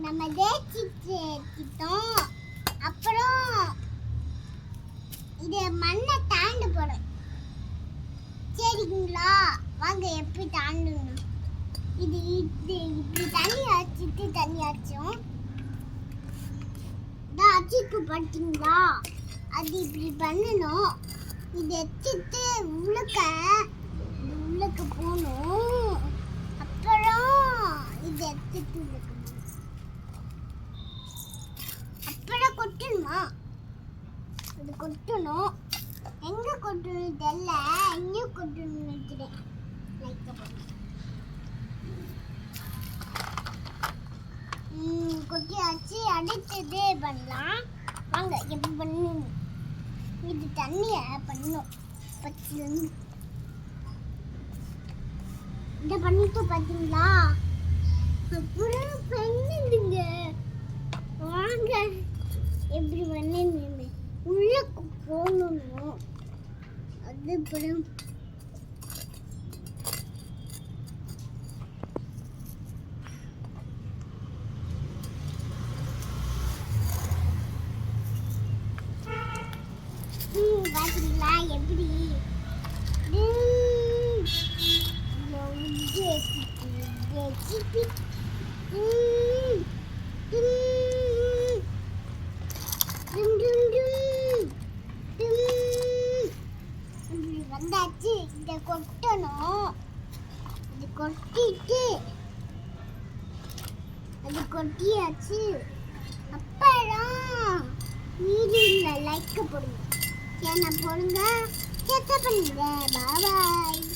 நம்ம தேய்ச்சிட்டோம். அப்புறம் இது மண்ணை தாண்டு போடும். சரிங்களா, வாங்க எப்படி தாண்டணும். இது இப்படி தண்ணி ஆச்சும் அச்சிக்கு பார்த்தீங்களா, அது இப்படி பண்ணணும். இது எடுத்துட்டு உள்ளக்க போகணும். அப்புறம் இது எடுத்துட்டு அப்புறம் கொட்டணுமா, அது கொட்டணும். எங்க கொட்டணும் தெரியல, எங்கேயும் கொட்டணும்னு நினைக்கிறேன். கொட்டியாச்சு. அடுத்ததே பண்ணலாம். வாங்க எப்படி பண்ணணும். இது தண்ணிய பண்ணும். இத பண்ணிட்டு பாத்தீங்களா, அப்புறம் பண்ணுங்க. வாங்க எப்படி பண்ணணும். உள்ள போகணும். அது அப்புறம் பாத்தீங்களா எப்படி வந்தாச்சு. இத கொட்டணும். இது கொட்டிட்டு அது கொட்டியாச்சு. அப்புறம் வீடியோல லைக் போடுங்க, சேனல் போடுங்க, சப்ஸ்கிரைப் பண்ணுங்க. பாய்.